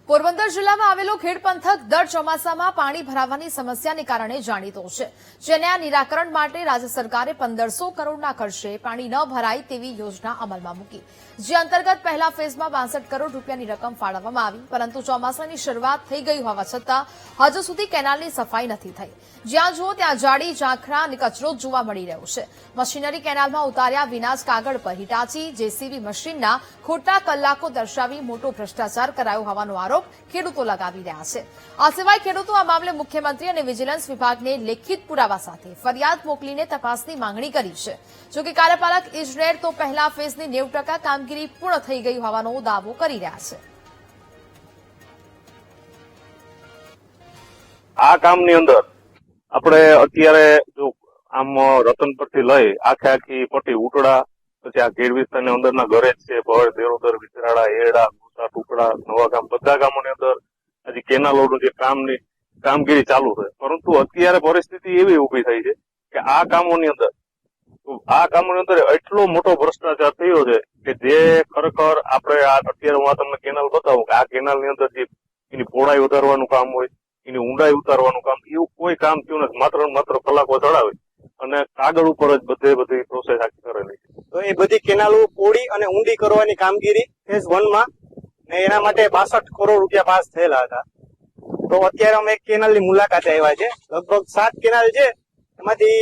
પોરબંદર જિલ્લામાં આવેલો ખેડ પંથક દર ચોમાસામાં પાણી ભરાવાની સમસ્યાને કારણે જાણીતો છે, જેના નિરાકરણ માટે રાજ્ય સરકારે 1500 કરોડના ખર્ચે પાણી ન ભરાય તેવી યોજના અમલમાં મૂકી, જે અંતર્ગત પહેલા ફેઝમાં 62 કરોડ રૂપિયાની રકમ ફાળવવામાં આવી, પરંતુ ચોમાસાની શરૂઆત થઈ ગઈ હોવા છતાં હજુ સુધી કેનાલની સફાઈ નથી થઈ. જ્યાં જુઓ ત્યાં જાડી, ઝાંખરા અને કચરો જોવા મળી રહ્યો છે. મશીનરી કેનાલમાં ઉતાર્યા વિના જ કાગળ પર હિટાચી જેસીબી મશીનના ખોટા કલાકો દર્શાવી મોટો ભ્રષ્ટાચાર કરાયો હોવાનો આરોપ ખેડૂતો લગાવી રહ્યા છે. આ સિવાય ખેડૂતો આ મામલે મુખ્યમંત્રી અને વિજિલન્સ વિભાગને લેખિત પુરાવા સાથે ફરિયાદ મોકલીને તપાસની માંગણી કરી છે. જોકે કાર્યપાલક ઇજનેર તો પહેલા ફેઝની 90% કામગીરી પૂર્ણ થઈ ગઈ હોવાનો દાવો કરી રહ્યા છે. આ કામની અંદર આપણે અત્યારે જો આમ રતન પરથી લઈ આખી પટ્ટી ઉટડા, પછી આ ખેડ વિસ્તારની અંદરના ઘરે જ છે, ભર, દેરોદર, વિસરાડા, એરડા, ગુસા, ટુકડા, નવા ગામ, બધા ગામોની અંદર હજી કેનાલોનું જે કામગીરી ચાલુ છે. પરંતુ અત્યારે પરિસ્થિતિ એવી ઉભી થઈ છે કે આ કામોની અંદર એટલો મોટો ભ્રષ્ટાચાર થયો છે કે જે ખરેખર આપણે અત્યારે હું તમને કેનાલ બતાવું કે આ કેનાલની અંદર જે એની પહોળાઈ વધારવાનું કામ હોય, એની ઊંડાઈ ઉતારવાનું કામ, એવું કોઈ કામ થયું નથી. માત્ર કલાકો ચડાવે અને કાગળ ઉપર જ બધી પ્રોસેસ આખી કરેલી છે. તો એ બધી કેનાલો પહોળી અને ઊંડી કરવાની કામગીરી ફેઝ 1 માં ને એના માટે 62 કરોડ રૂપિયા પાસ થયેલા હતા. તો અત્યારે અમે એક કેનાલની મુલાકાતે આવ્યા છે. લગભગ 7 કેનાલ છે, એમાંથી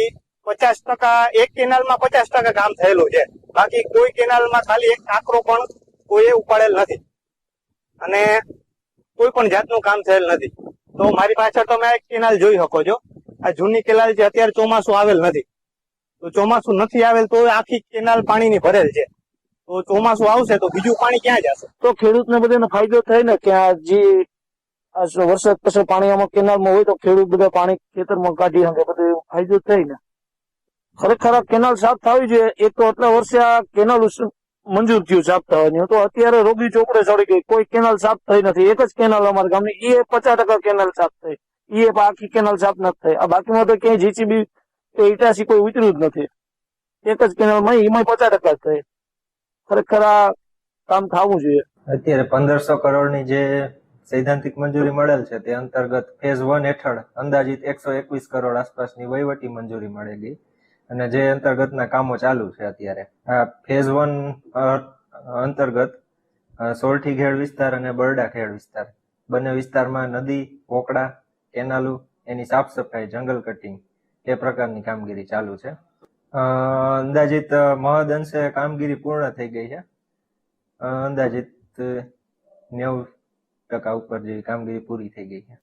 50% એક કેનાલમાં 50% કામ થયેલું છે. બાકી કોઈ કેનાલમાં ખાલી એક કાંકરો પણ કોઈએ ઉપાડેલ નથી અને કોઈ પણ જાતનું કામ થયેલ નથી. તો મારી પાછળ તમે એક કેનાલ જોઈ શકો છો. આ જૂની કેનાલ છે, અત્યારે ચોમાસું આવેલ નથી. તો ચોમાસું નથી આવેલ તો આખી કેનાલ પાણીની ભરેલ છે. તો ચોમાસું આવશે તો બીજું પાણી ક્યાં જશે? તો ખેડૂતને બધાને ફાયદો થાય ને કે આ જે વરસાદ પછી પાણી આમાં કેનાલમાં હોય તો ખેડૂત બધા પાણી ખેતરમાં કાઢી શકે, બધું ફાયદો થાય ને. ખરેખર આ કેનાલ સાફ થવી જોઈએ. એક તો આટલા વર્ષે આ કેનાલ મંજૂર થયું સાફ થવાની, તો અત્યારે રોગી ચોપડે ચડી ગઈ, કોઈ કેનાલ સાફ થઈ નથી. એક જ કેનાલ અમારા ગામની, એ 50% કેનાલ સાફ થઈ, એ આખી કેનાલ સાફ નથી થઈ. આ બાકીમાં તો ક્યાંય જીસીબી કે ઇટાસી કોઈ ઉતર્યું જ નથી. એક જ કેનાલમાં એમાં 50% થઈ. ખરેખર આ કામ થવું જોઈએ. અત્યારે 1500 કરોડની જે સૈદ્ધાંતિક મંજૂરી મળેલ છે તે અંતર્ગત ફેઝ 1 હેઠળ અંદાજિત 121 કરોડ આસપાસની વહીવટી મંજૂરી મળેલી અને જે અંતર્ગતના કામો ચાલુ છે અત્યારે. આ ફેઝ 1 અંતર્ગત સોરઠી ખેડ વિસ્તાર અને બરડા ખેડ વિસ્તાર બંને વિસ્તારમાં નદી, પોકડા, કેનાલો, એની સાફ સફાઈ, જંગલ કટિંગ એ પ્રકારની કામગીરી ચાલુ છે. અંદાજિત મહદઅંશે કામગીરી પૂર્ણ થઈ ગઈ છે. અંદાજિત 90% ઉપર જેવી કામગીરી પૂરી થઈ ગઈ છે.